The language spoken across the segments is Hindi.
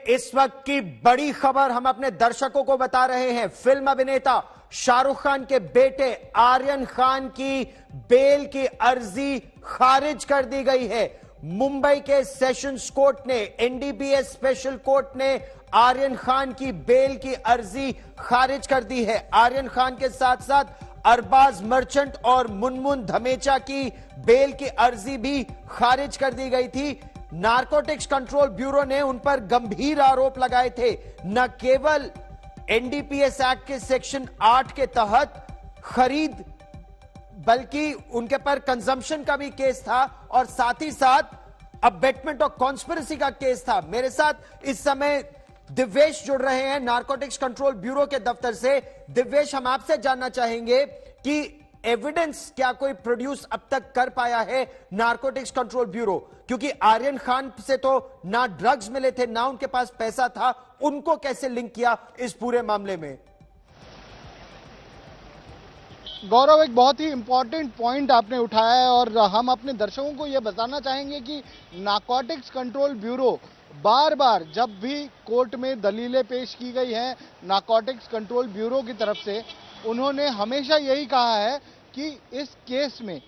इस वक्त की बड़ी खबर हम अपने दर्शकों को बता रहे हैं। फिल्म अभिनेता शाहरुख खान के बेटे आर्यन खान की बेल की अर्जी खारिज कर दी गई है। मुंबई के सेशंस कोर्ट ने, एनडीपीएस स्पेशल कोर्ट ने आर्यन खान की बेल की अर्जी खारिज कर दी है। आर्यन खान के साथ साथ अरबाज मर्चेंट और मुनमुन धमेचा की बेल की अर्जी भी खारिज कर दी गई थी। नारकोटिक्स कंट्रोल ब्यूरो ने उन पर गंभीर आरोप लगाए थे। न केवल एनडीपीएस एक्ट के सेक्शन 8 के तहत खरीद, बल्कि उनके पर कंजम्पशन का भी केस था और साथ ही साथ अबेटमेंट और कॉन्स्पिरेसी का केस था। मेरे साथ इस समय दिव्येश जुड़ रहे हैं नारकोटिक्स कंट्रोल ब्यूरो के दफ्तर से। दिव्येश, हम आपसे जानना चाहेंगे कि एविडेंस क्या कोई प्रोड्यूस अब तक कर पाया है नारकोटिक्स कंट्रोल ब्यूरो, क्योंकि आर्यन खान से तो ना ड्रग्स मिले थे, ना उनके पास पैसा था, उनको कैसे लिंक किया इस पूरे मामले में? गौरव, एक बहुत ही इंपॉर्टेंट पॉइंट आपने उठाया है और हम अपने दर्शकों को यह बताना चाहेंगे कि नारकोटिक्स कंट्रोल ब्यूरो बार बार जब भी कोर्ट में दलीलें पेश की गई हैं नारकोटिक्स कंट्रोल ब्यूरो की तरफ से, उन्होंने हमेशा यही कहा है कि इस केस में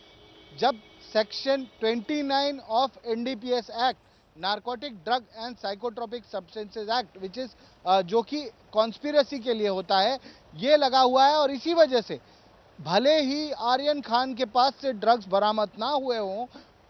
जब section 29 of NDPS act, narcotic drug and psychotropic substances act, which is जो कि कॉन्स्पिरेसी के लिए होता है, ये लगा हुआ है। और इसी वजह से भले ही आर्यन खान के पास से ड्रग्स बरामद ना हुए हों,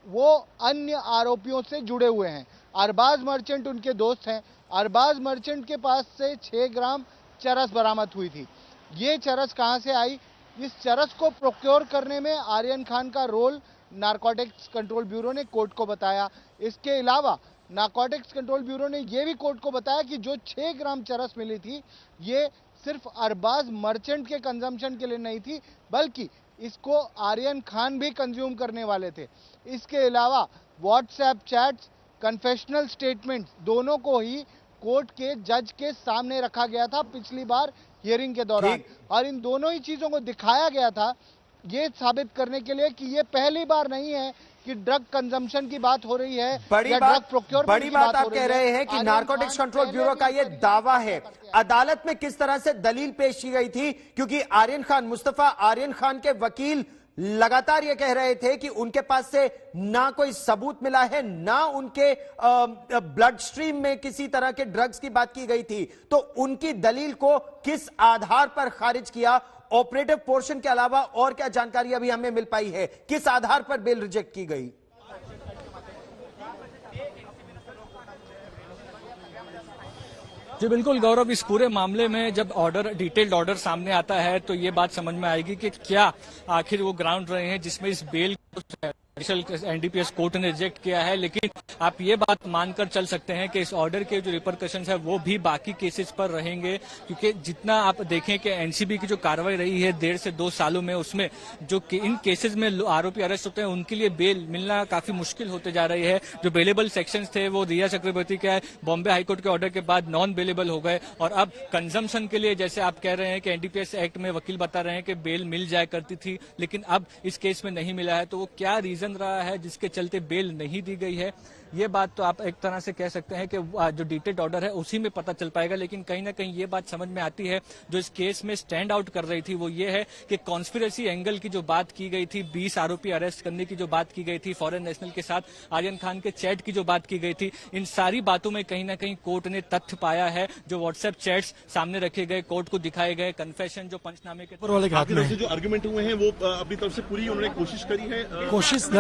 वो अन्य आरोपियों से जुड़े हुए हैं। अरबाज मर्चेंट उनके दोस्त हैं। अरबाज मर्चेंट के पास से 6 ग्राम चरस बरामद हुई थी। ये चरस कहां से आई? इस चरस को प्रोक्योर करने में आर्यन खान का रोल नारकोटिक्स कंट्रोल ब्यूरो ने कोर्ट को बताया। इसके अलावा नारकोटिक्स कंट्रोल ब्यूरो ने यह भी कोर्ट को बताया कि जो 6 ग्राम चरस मिली थी, ये सिर्फ अरबाज मर्चेंट के कंजम्पशन के लिए नहीं थी, बल्कि इसको आर्यन खान भी कंज्यूम करने वाले थे। इसके अलावा व्हाट्सएप चैट्स, कन्फेशनल स्टेटमेंट्स, दोनों को ही कोर्ट के जज के सामने रखा गया था पिछली बार हियरिंग के दौरान, और इन दोनों ही चीजों को दिखाया गया था ये साबित करने के लिए कि ये पहली बार नहीं है कि ड्रग कंजम्पशन की बात हो रही है। बड़ी बात आप कह रहे हैं कि नारकोटिक्स कंट्रोल ब्यूरो का ये दावा है। अदालत में किस तरह से दलील पेश की गई थी? क्योंकि आर्यन खान, मुस्तफा आर्यन खान के वकील लगातार ये कह रहे थे कि उनके पास से ना कोई सबूत मिला है, ना उनके ब्लड स्ट्रीम में किसी तरह के ड्रग्स की बात की गई थी। तो उनकी दलील को किस आधार पर खारिज किया? ऑपरेटिव पोर्शन के अलावा और क्या जानकारी अभी हमें मिल पाई है? किस आधार पर बेल रिजेक्ट की गई? जी बिल्कुल गौरव, इस पूरे मामले में जब ऑर्डर, डिटेल्ड ऑर्डर सामने आता है तो ये बात समझ में आएगी कि क्या आखिर वो ग्राउंड रहे हैं जिसमें इस बेल एनडीपीएस कोर्ट ने रिजेक्ट किया है। लेकिन आप ये बात मानकर चल सकते हैं कि इस ऑर्डर के जो रिपरकशंस है वो भी बाकी केसेस पर रहेंगे, क्योंकि जितना आप देखें कि एनसीबी की जो कार्रवाई रही है 1.5 से 2 सालों में, उसमें जो इन केसेस में आरोपी अरेस्ट होते हैं उनके लिए बेल मिलना काफी मुश्किल होते जा रही है। जो बेलेबल सेक्शंस थे वो रिया चक्रवर्ती के बॉम्बे हाईकोर्ट के ऑर्डर के बाद नॉन बेलेबल हो गए, और अब कंजम्पशन के लिए जैसे आप कह रहे हैं कि एनडीपीएस एक्ट में वकील बता रहे हैं कि बेल मिल जाया करती थी, लेकिन अब इस केस में नहीं मिला है। तो वो क्या रीजन रहा है जिसके चलते बेल नहीं दी गई है, ये बात तो आप एक तरह से कह सकते हैं कि जो डिटेल्ड ऑर्डर है उसी में पता चल पाएगा। लेकिन कहीं ना कहीं ये बात समझ में आती है, जो इस केस में स्टैंड आउट कर रही थी वो ये है कि कॉन्स्पिरेसी एंगल की जो बात की गई थी, 20 आरोपी अरेस्ट करने की जो बात की गई थी, फॉरेन नेशनल के साथ आर्यन खान के चैट की जो बात की गई थी, इन सारी बातों में कहीं ना कहीं कोर्ट ने तथ्य पाया है। जो व्हाट्सएप चैट्स सामने रखे गए, कोर्ट को दिखाए गए, कन्फेशन जो पंचनामे के जो आर्गुमेंट हुए हैं वो अपनी तरफ से पूरी उन्होंने कोशिश करी है, कोशिश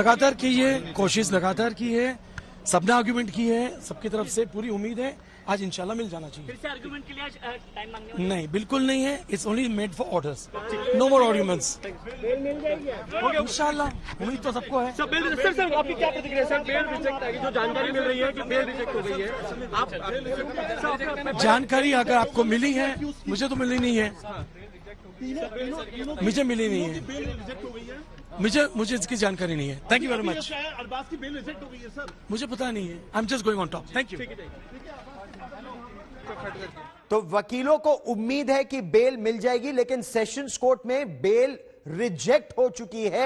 लगातार की है, सबने आर्गुमेंट की है, सबकी तरफ से पूरी उम्मीद है आज इंशाल्लाह मिल जाना चाहिए। फिर से आर्गुमेंट के लिए आज टाइम मांगने होगा? नहीं, बिल्कुल नहीं है। It's only made for orders, no more arguments. इंशाल्लाह उम्मीद तो सबको है। सर आपकी क्या प्रतिक्रिया? सर बेल रिजेक्ट है, जो जानकारी मिल रही है कि बेल रिजेक्ट हो गई है, आप जानकारी अगर आपको मिली है, मुझे तो मिली नहीं है, मुझे मिली नहीं है, मुझे इसकी जानकारी नहीं है। Thank you very much. Arbaaz की बेल रिजेक्ट हो गई है सर, मुझे पता नहीं है। I am just going on top. Thank you. तो वकीलों को उम्मीद है कि बेल मिल जाएगी, लेकिन सेशंस कोर्ट में बेल रिजेक्ट हो चुकी है।